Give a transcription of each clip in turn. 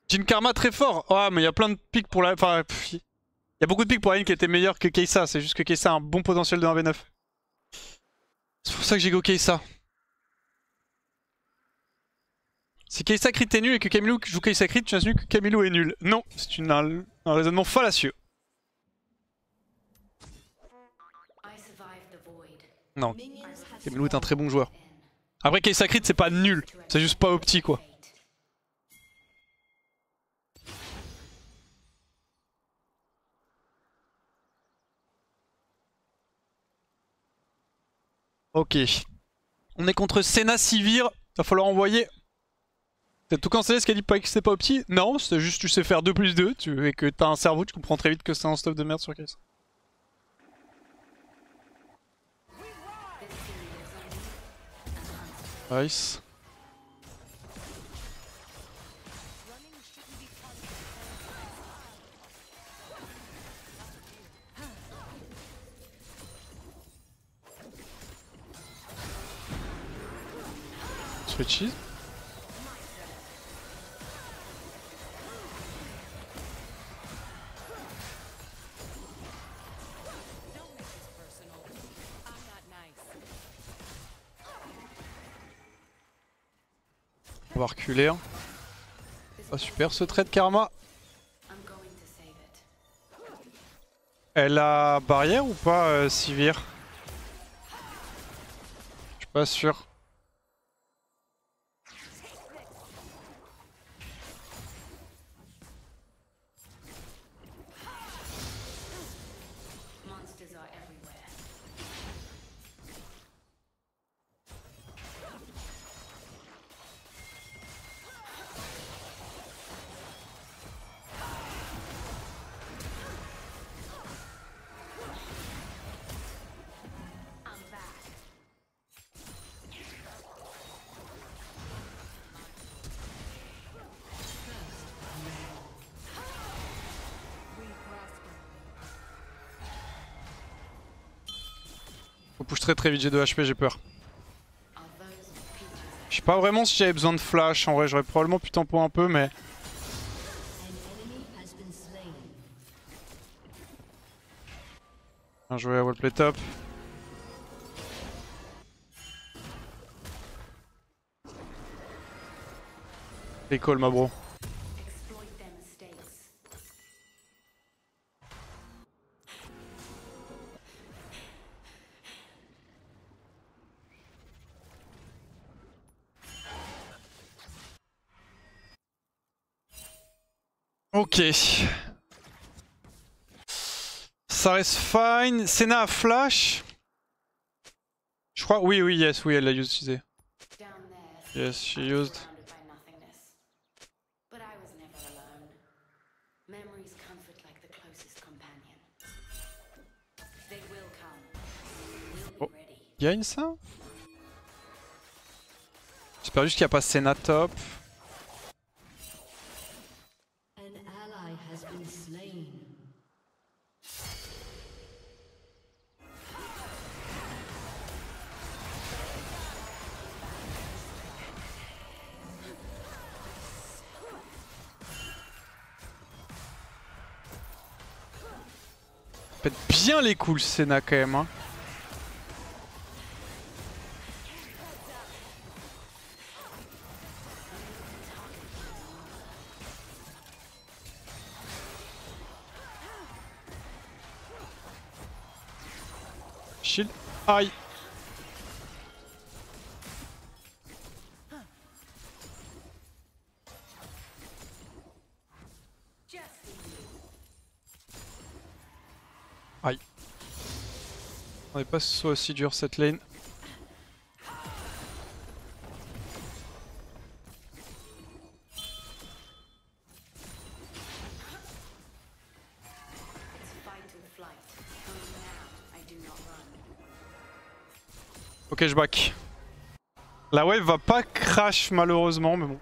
Jin Karma très fort. Ah, mais il y a plein de pics pour la. Enfin, il y a beaucoup de pics pour la ligne qui était meilleure que Kai'Sa. C'est juste que Kai'Sa a un bon potentiel de 1v9. C'est pour ça que j'ai go Kai'Sa. Si Kai'Sa crit est nul et que Camilo joue Kai'Sa crit, tu insinues que Camilo est nul. Non, c'est un raisonnement fallacieux. Non, Camilo est un très bon joueur. Après Kai'Sa crit c'est pas nul, c'est juste pas opti quoi. Ok. On est contre Senna Sivir, va falloir envoyer. T'as tout cancellé ce qu'elle dit pas que c'est pas opti? Non, c'est juste tu sais faire 2 plus 2 et que t'as un cerveau, tu comprends très vite que c'est un stuff de merde sur Kai'Sa. Nice. Switches. On va reculer. Hein. Ah super ce trait de karma. Elle a barrière ou pas Sivir? Je suis pas sûr. Faut push très vite, j'ai 2 HP, j'ai peur. Je sais pas vraiment si j'avais besoin de flash, en vrai j'aurais probablement pu tempo un peu mais... Bien joué à wallplay top. Recall ma bro. Ok. Ça reste fine. Senna a flash. Je crois, oui, yes, oui, elle l'a utilisé. Yes, she used. Oh, gagne ça? J'espère juste qu'il n'y a pas Senna top. Pète bien les coups Senna quand même. Hein. Shield. Aïe. Aïe. On n'est pas que ce soit aussi dur cette lane. Ok, je back. La wave va pas crash malheureusement, mais bon.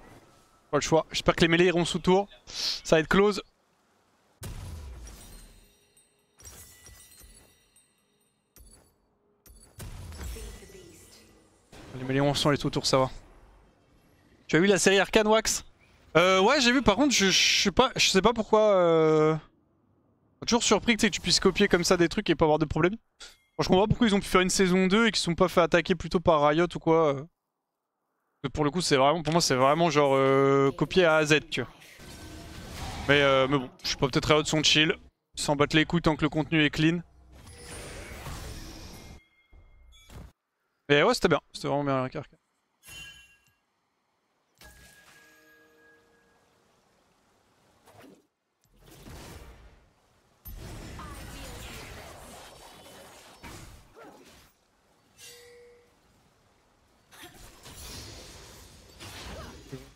Pas le choix. J'espère que les mêlées iront sous tour. Ça va être close. Les mêlées sont les sous tours, ça va. Tu as vu la série Arcane Wax? Ouais, j'ai vu. Par contre, je sais pas pourquoi. Toujours surpris que tu puisses copier comme ça des trucs et pas avoir de problème. Bon, je comprends pas pourquoi ils ont pu faire une saison 2 et qu'ils se sont pas fait attaquer plutôt par Riot ou quoi. Pour le coup, c'est vraiment, pour moi, c'est vraiment genre copié à Z, tu vois. Mais bon, je sais pas, peut-être Riot sont chill. Ils s'en battent les couilles tant que le contenu est clean. Et ouais, c'était bien. C'était vraiment bien Arcane.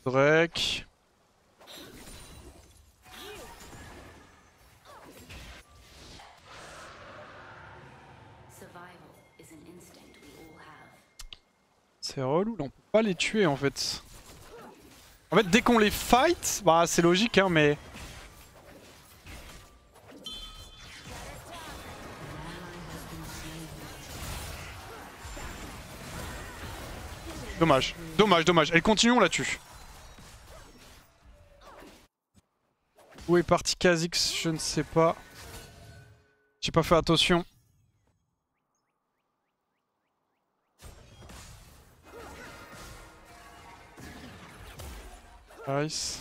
Drake. C'est relou, là on peut pas les tuer en fait. En fait dès qu'on les fight, bah c'est logique hein mais... Dommage, dommage, dommage. Elle continue, on la tue. Où est parti Kha'Zix? Je ne sais pas. J'ai pas fait attention. Nice.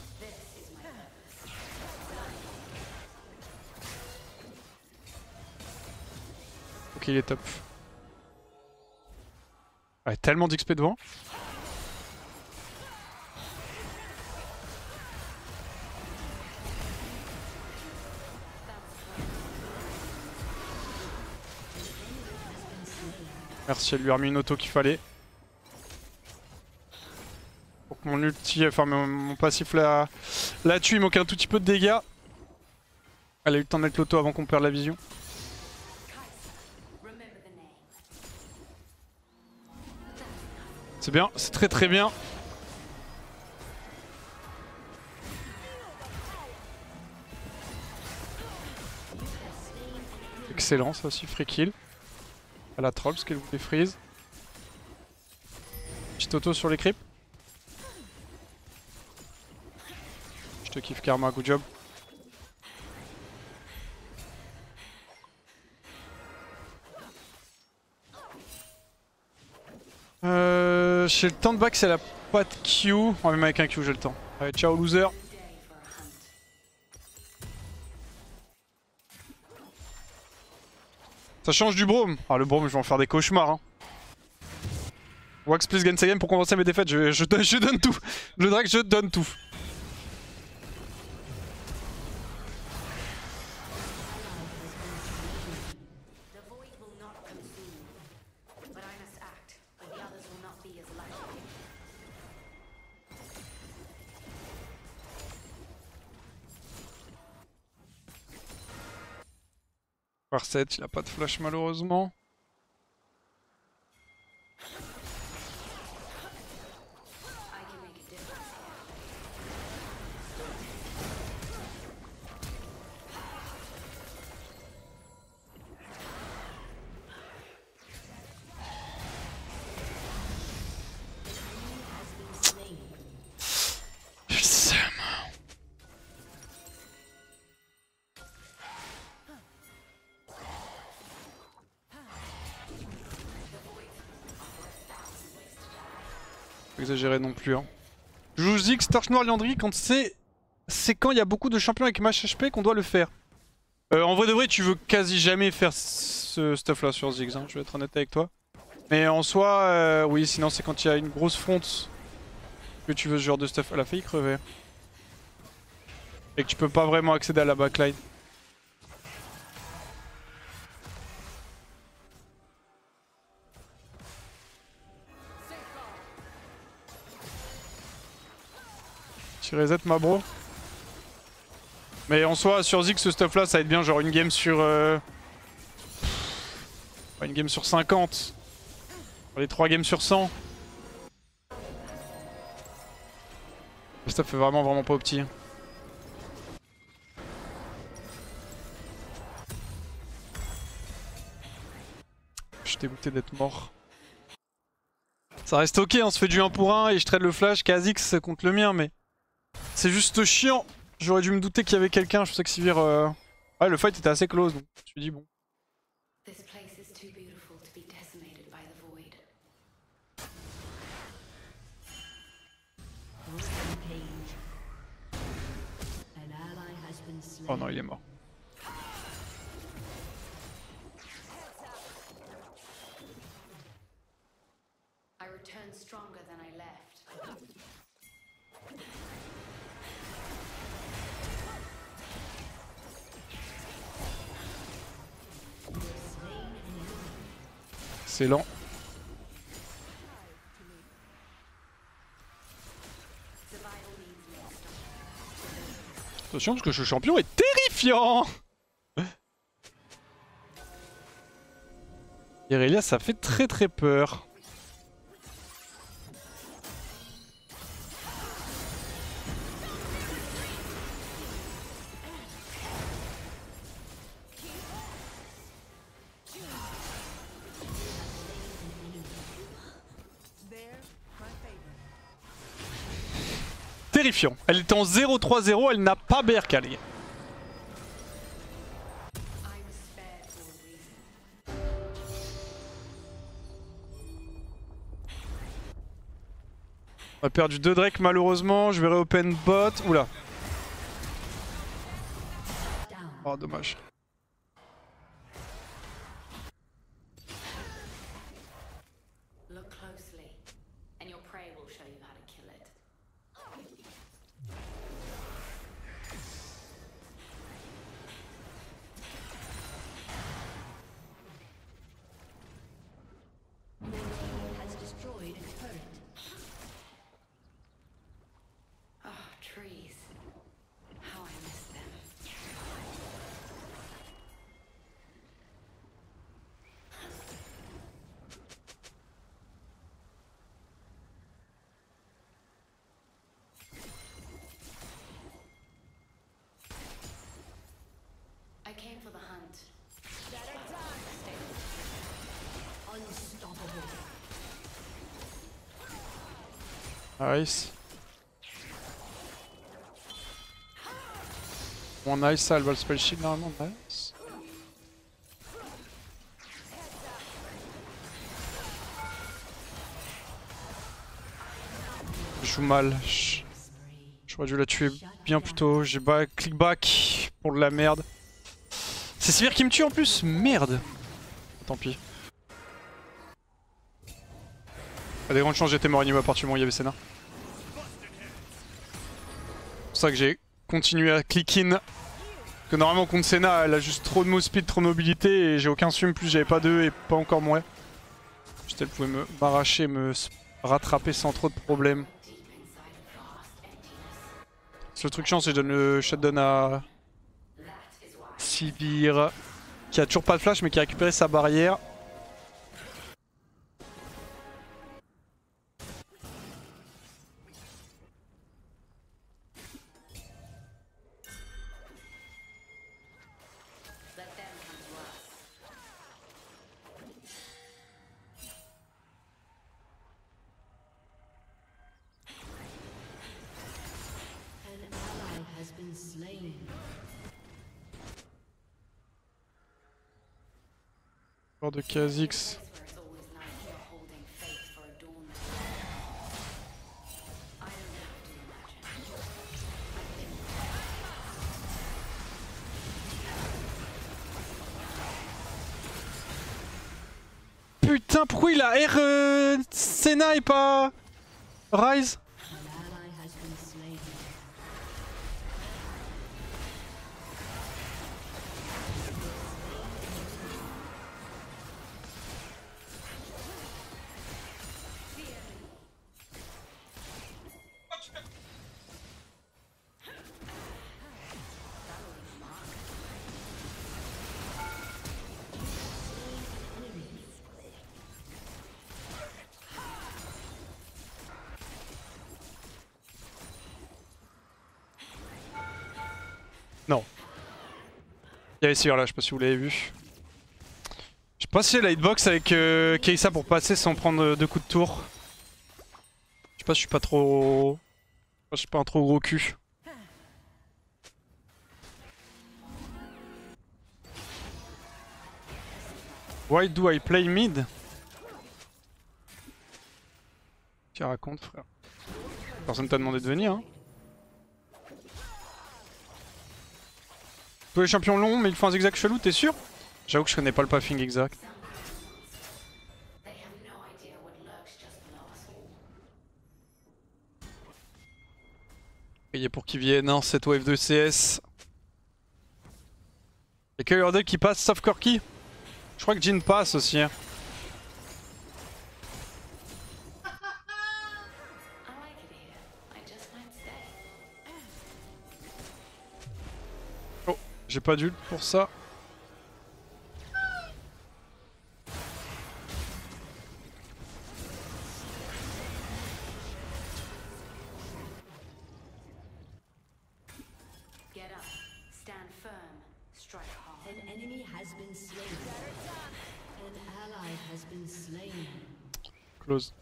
Ok, il est top. Ouais, tellement d'XP devant. Merci, elle lui a remis une auto qu'il fallait. Pour que mon ulti, enfin mon passif la tue, il manque un tout petit peu de dégâts. Elle a eu le temps de mettre l'auto avant qu'on perde la vision. C'est bien, c'est très très bien. Excellent, ça aussi, free kill. À la troll parce qu'elle voulait freeze. Petite auto sur les creeps. Je te kiffe Karma, good job. J'ai le temps de back si elle a pas de Q. Oh, même avec un Q, j'ai le temps. Allez, ciao loser. Ça change du Braum. Ah, le Braum, je vais en faire des cauchemars. Hein. Wax please gain game pour compenser mes défaites. Je donne tout. Le Drake, je donne tout. Par 7, il a pas de flash malheureusement. Exagéré non plus. Hein. Je vous dis que Torche Noir Liandry, quand c'est quand il y a beaucoup de champions avec match HP qu'on doit le faire. En vrai de vrai, tu veux quasi jamais faire ce stuff là sur Ziggs, hein, je vais être honnête avec toi. Mais en soi, oui, sinon c'est quand il y a une grosse fronte que tu veux ce genre de stuff. Elle a failli crever. Et que tu peux pas vraiment accéder à la backline. Tu reset ma bro. Mais en soi, sur Ziggs, ce stuff là, ça va être bien genre une game sur... une game sur 50. Les 3 games sur 100. Le stuff est vraiment pas opti. Je suis dégoûté d'être mort. Ça reste ok, on se fait du 1 pour 1 et je trade le flash Kha'Zix contre le mien, mais c'est juste chiant. J'aurais dû me douter qu'il y avait quelqu'un, je sais que Sivir... Ouais, le fight était assez close, donc je me suis dit bon. Oh non, il est mort. C'est lent. Attention parce que ce champion est terrifiant. Irelia, ça fait très très peur. Terrifiant. Elle était en 0-3-0, elle n'a pas BRK les gars. On a perdu 2 Drake malheureusement, je vais réopen bot. Oula. Oh dommage. Nice. Bon nice, ça elle va le spell shield normalement, nice. Je joue mal. J'aurais dû la tuer bien plus tôt. J'ai pas click back pour de la merde. C'est Sivir qui me tue en plus, merde. Tant pis. A des grandes chances j'étais mort anyway à partir du moment où il y avait Senna. C'est pour ça que j'ai continué à click in. Parce que normalement contre Senna elle a juste trop de move speed, trop de mobilité et j'ai aucun sum, plus j'avais pas d'E et pas encore mon E. Juste elle pouvait m'arracher, me rattraper sans trop de problèmes. Le truc chiant c'est que je donne le shutdown à Sivir qui a toujours pas de flash mais qui a récupéré sa barrière. De Kha'Zix. Putain, pourquoi il a R Senna et pas Ryze? Non. Il y avait Sivir là, je sais pas si vous l'avez vu. Je sais pas si j'ai la hitbox avec Kai'Sa pour passer sans prendre de coups de tour. sais pas, je suis pas trop... Je suis pas un trop gros cul. Why do I play mid? Tu racontes, frère. Personne t'a demandé de venir, hein. Tous les champions longs, mais ils font un zigzag chelou, t'es sûr? J'avoue que je connais pas le pathing exact. Payé pour qu'ils viennent, hein, cette wave de CS. Y'a que Yordle qui passe, sauf Corki. Je crois que Jhin passe aussi. Hein. Oh, j'ai pas d'ult pour ça. Close.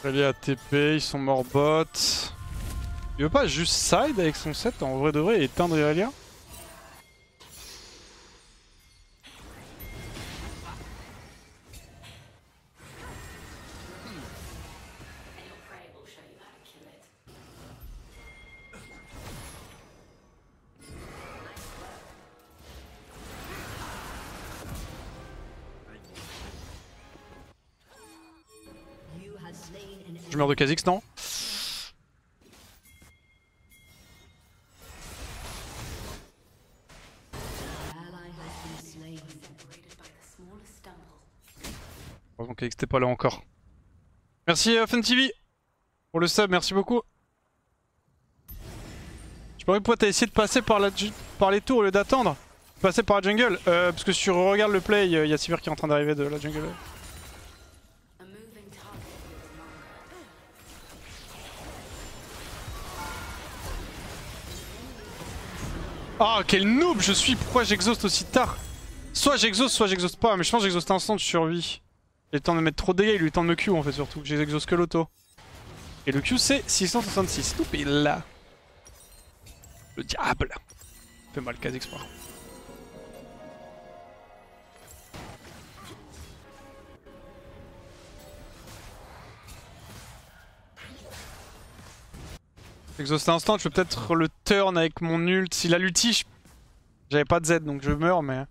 Allez à TP, ils sont morts bot. Il veut pas juste side avec son set en vrai de vrai et éteindre Irelia? Je meurs de Kha'Zix, non? Heureusement qu'Kha'Zix t'es pas là encore. Merci FunTV pour le sub, merci beaucoup. Je pourrais pourquoi t'as essayé de passer par les tours au lieu d'attendre. Passer par la jungle, parce que si tu regardes le play, il y a Sivir qui est en train d'arriver de la jungle. Ah, quel noob je suis, pourquoi j'exhauste aussi tard? Soit j'exhauste pas, mais je pense que j'exhauste instant de survie. J'ai le temps de mettre trop de dégâts, il a eu le temps de me Q en fait surtout. J'exhauste que l'auto. Et le Q c'est 666, tout est là. Le diable. Fait mal Kha'Zix par contre. Exhaust instant, je peux peut-être le turn avec mon ult. S'il a l'ulti, j'avais pas de Z donc je meurs mais...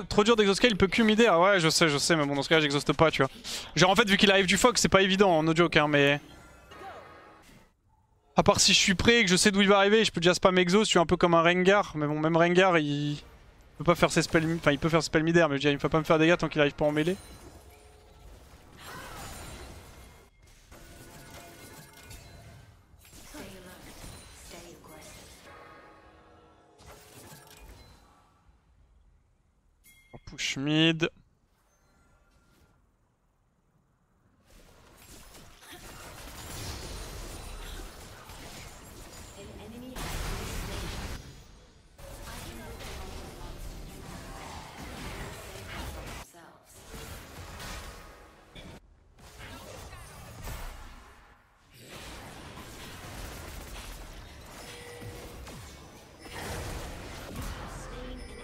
Trop dur d'exoscale, il peut Q mider. Ah ouais, je sais, mais bon, dans ce cas, j'exhauste pas, tu vois. Genre, en fait, vu qu'il arrive du Fox, c'est pas évident, no joke, hein, mais. À part si je suis prêt et que je sais d'où il va arriver, je peux déjà spam exhaust, je suis un peu comme un Rengar. Mais bon, même Rengar, il peut pas faire ses spells. Enfin, il peut faire ses spells midair, mais je veux dire, il me fait pas me faire des dégâts tant qu'il arrive pas en mêlée. Push mid.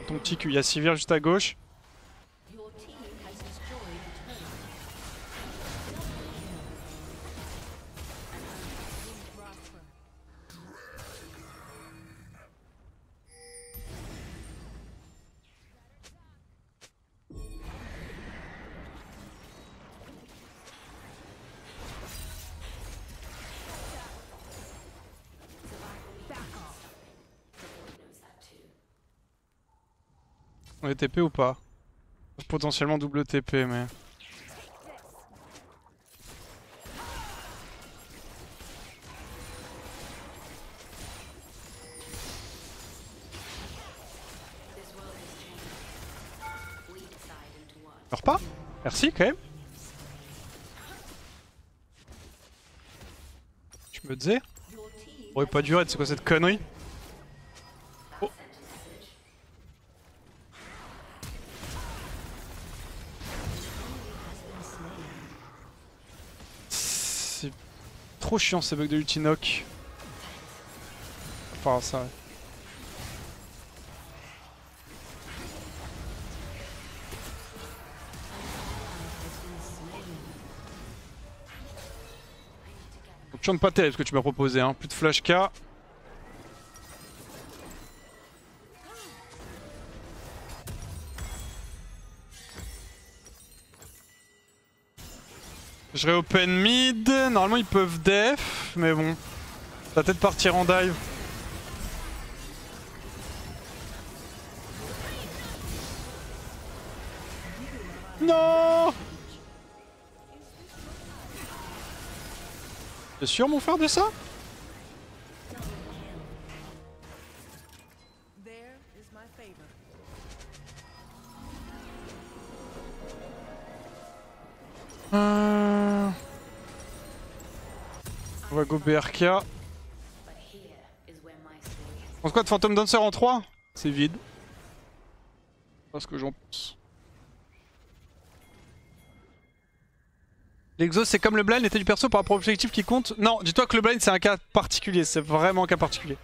Ton petit cul, il y a Sivir juste à gauche. On est TP ou pas? Potentiellement double TP mais... Meurs pas. Merci quand même. Je me disais. On aurait pas dû raid, c'est quoi cette connerie? Oh. C'est trop chiant ces bugs de ultinoc. Enfin ça. Donc pas terrible ce que tu m'as proposé, hein. Plus de flash K. Je réopen mid, normalement ils peuvent def, mais bon. Ça va peut-être partir en dive. Non! T'es sûr mon frère de ça? On va go BRK. Je pense quoi de Phantom Dancer en 3? C'est vide. C'est pas ce que j'en pense. L'exo c'est comme le blind, était du perso par rapport au objectif qui compte. Non, dis-toi que le blind c'est un cas particulier, c'est vraiment un cas particulier.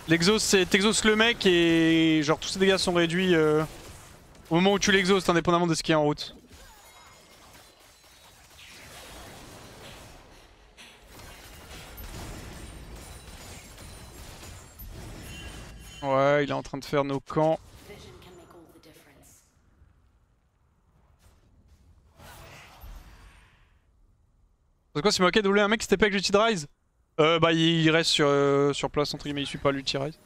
L'exo c'est t'exauces le mec et genre tous ses dégâts sont réduits au moment où tu l'exauces indépendamment de ce qui est en route. Ouais, il est en train de faire nos camps. C'est quoi, c'est ok de doubler un mec qui s'était avec l'ulti de Rise? Bah il reste sur place entre guillemets, il suit pas l'ulti Rise.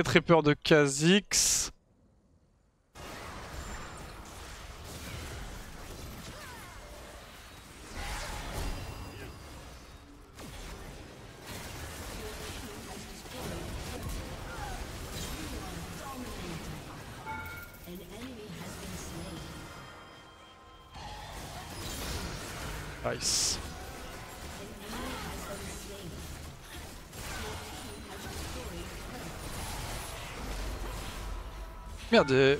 Très peur de Kha'Zix. Nice. Merde.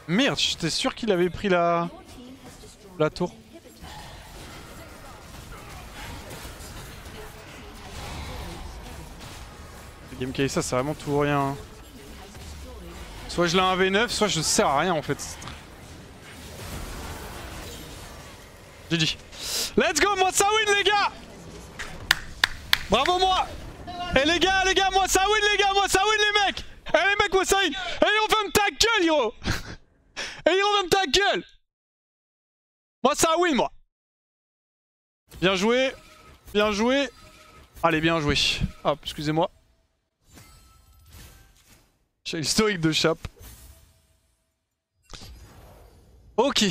Merde, j'étais sûr qu'il avait pris la tour. Le game Kaisa c'est vraiment tout ou rien. Soit je l'ai un V9, soit je sers à rien en fait. GG. Let's go, moi ça win les gars. Bravo moi. Et les gars, moi ça win les gars, moi ça win les mecs. Eh les mecs, moi ça win. Eh on ferme ta gueule, Hiro. Eh Hiro, ferme ta gueule. Moi ça win moi. Bien joué. Bien joué. Allez, bien joué. Hop, excusez-moi. J'ai l'historique de Chap. Ok.